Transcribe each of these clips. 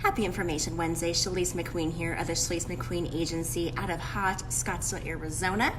Happy Information Wednesday. Shalise McQueen here of the Shalise McQueen Agency out of hot Scottsdale, Arizona.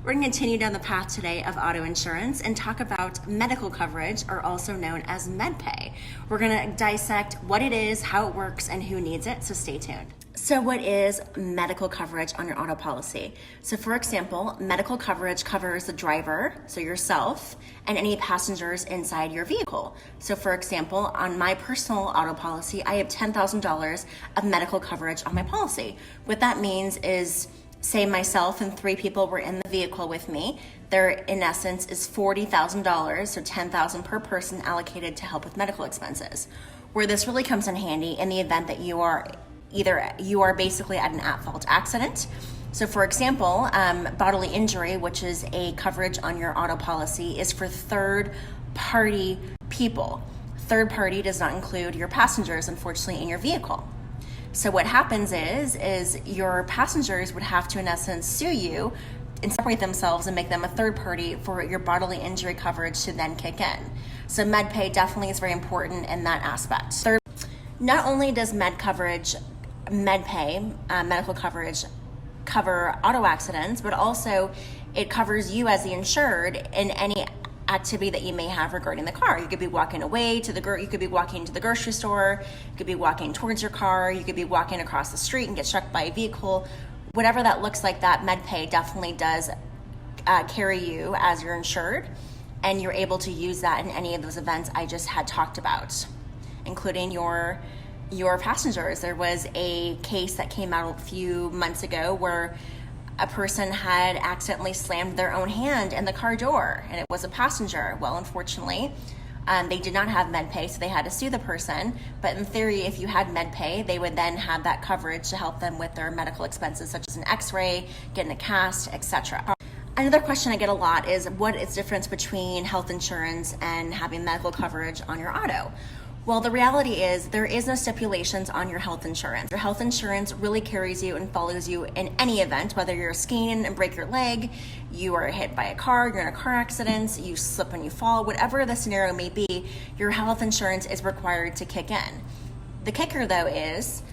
We're going to continue down the path today of auto insurance and talk about medical coverage, or also known as MedPay. We're going to dissect what it is, how it works, and who needs it, so stay tuned. So what is medical coverage on your auto policy? So for example, medical coverage covers the driver, so yourself, and any passengers inside your vehicle. So for example, on my personal auto policy, I have $10,000 of medical coverage on my policy. What that means is, say myself and 3 people were in the vehicle with me, there in essence is $40,000, so $10,000 per person allocated to help with medical expenses. Where this really comes in handy in the event that you are basically at an at-fault accident. So for example, bodily injury, which is a coverage on your auto policy, is for third-party people. Third party does not include your passengers, unfortunately, in your vehicle. So what happens is your passengers would have to, in essence, sue you and separate themselves and make them a third party for your bodily injury coverage to then kick in. So MedPay definitely is very important in that aspect. Not only does MedPay, medical coverage, cover auto accidents, but also it covers you as the insured in any activity that you may have regarding the car. You could be walking away to you could be walking to the grocery store, you could be walking towards your car, you could be walking across the street and get struck by a vehicle. Whatever that looks like, that MedPay definitely does carry you as your insured, and you're able to use that in any of those events I just had talked about, including your passengers. There was a case that came out a few months ago where a person had accidentally slammed their own hand in the car door, and it was a passenger. Well, unfortunately, they did not have MedPay, so they had to sue the person. But in theory, if you had MedPay, they would then have that coverage to help them with their medical expenses, such as an x-ray, getting a cast, etc. Another question I get a lot is, what is the difference between health insurance and having medical coverage on your auto? Well, the reality is there is no stipulations on your health insurance. Your health insurance really carries you and follows you in any event, whether you're skiing and break your leg, you are hit by a car, you're in a car accident, you slip and you fall, whatever the scenario may be, your health insurance is required to kick in. The kicker, though, is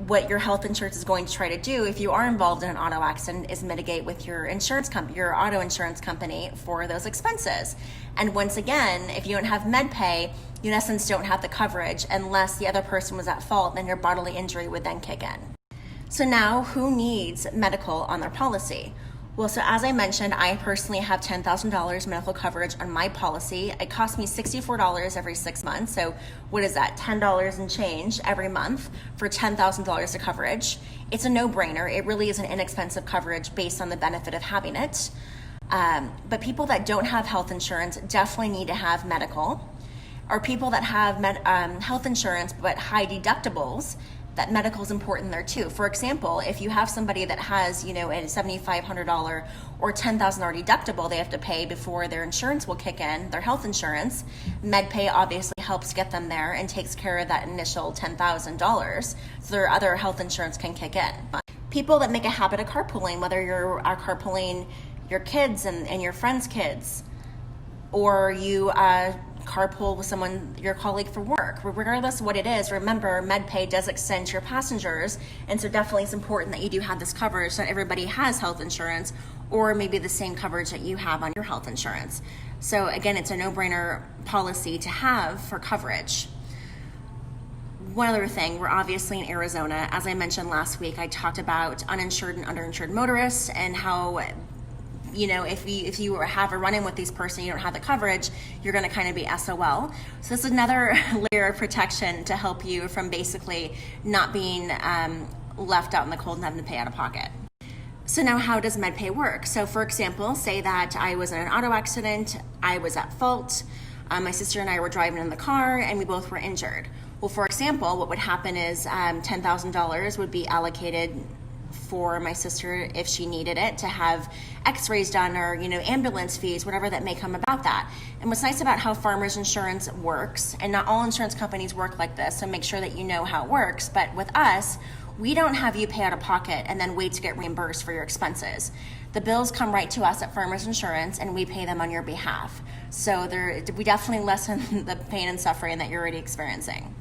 what your health insurance is going to try to do if you are involved in an auto accident is mitigate with your your auto insurance company for those expenses. And once again, if you don't have MedPay, you in essence don't have the coverage unless the other person was at fault, then your bodily injury would then kick in. So now, who needs medical on their policy? Well, so as I mentioned, I personally have $10,000 medical coverage on my policy. It costs me $64 every 6 months. So what is that? $10 and change every month for $10,000 of coverage. It's a no-brainer. It really is an inexpensive coverage based on the benefit of having it. But people that don't have health insurance definitely need to have medical. Or people that have health insurance but high deductibles, that medical is important there too. For example, if you have somebody that has, a $7,500 or $10,000 deductible they have to pay before their insurance will kick in, their health insurance, MedPay obviously helps get them there and takes care of that initial $10,000, so their other health insurance can kick in. People that make a habit of carpooling, whether you're carpooling your kids and your friends' kids, or you carpool with your colleague for work. Regardless of what it is, remember, MedPay does extend to your passengers, and so definitely it's important that you do have this coverage so that everybody has health insurance, or maybe the same coverage that you have on your health insurance. So again, it's a no-brainer policy to have for coverage. One other thing, we're obviously in Arizona. As I mentioned last week, I talked about uninsured and underinsured motorists and how if you have a run-in with these person, you don't have the coverage, you're going to kind of be SOL. So this is another layer of protection to help you from basically not being left out in the cold and having to pay out of pocket. So now, how does MedPay work? So for example, say that I was in an auto accident, I was at fault, my sister and I were driving in the car, and we both were injured. Well, for example, what would happen is $10,000 would be allocated for my sister if she needed it to have x-rays done, or ambulance fees, whatever that may come about that. And what's nice about how Farmers Insurance works, and not all insurance companies work like this, so make sure that you know how it works, but with us, we don't have you pay out of pocket and then wait to get reimbursed for your expenses. The bills come right to us at Farmers Insurance, and we pay them on your behalf. So we definitely lessen the pain and suffering that you're already experiencing.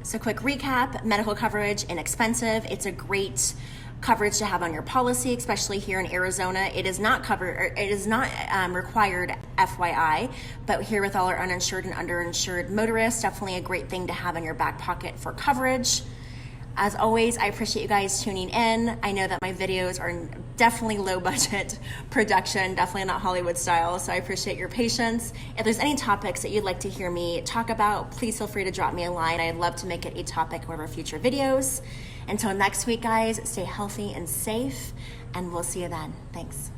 So quick recap, medical coverage, inexpensive. It's a great coverage to have on your policy, especially here in Arizona. It is not covered, or it is not required, FYI, but here with all our uninsured and underinsured motorists, definitely a great thing to have in your back pocket for coverage. As always, I appreciate you guys tuning in. I know that my videos are definitely low budget production, definitely not Hollywood style, so I appreciate your patience. If there's any topics that you'd like to hear me talk about, please feel free to drop me a line. I'd love to make it a topic of one of our future videos. Until next week, guys, stay healthy and safe, and we'll see you then. Thanks.